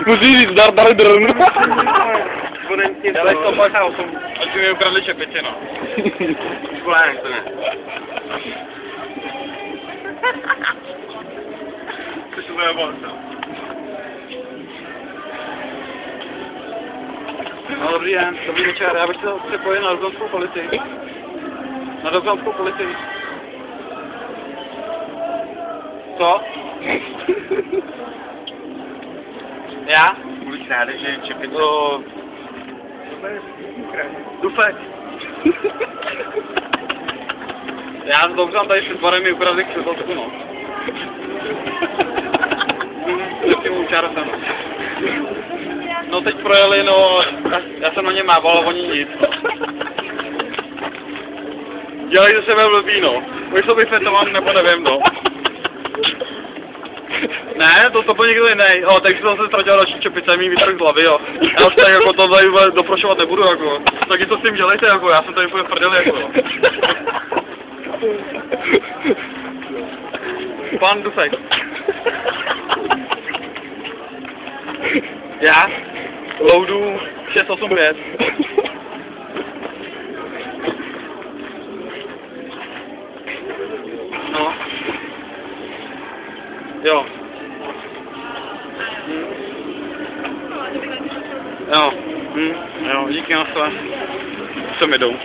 Musí říct, dar drn. Dělej to, pojď, ať mi ukradli čepici, no. Školánek to ne. Což to bude moc, no. No, dobrý den, dobrý večer, já bych chtěl připojit na Doublanskou policii. Na Doublanskou policii. Co? Já? Budu rádi, že čepice. Dufek. Já dobře, tady před barem mi ukradli křeselsku, no. Tím čárosem. No teď projeli, no, já jsem na ně mával, ale oni nic. Dělají ze sebe blbý, no. Už jsou vyfetovaný, nebo nevím, no. Ne, to byl někdo jiný, takže jsem se ztratil další čepice, mý výtrh z hlavy, jo. Já už tady jako to tady doprošovat nebudu, jako. Taky to s tím dělejte, jako, já jsem tady úplně prdel, jako. Pan Dufek. Já? Loudu 685. No. Jo. Jo. Jo, díky na své. Co mi jdou.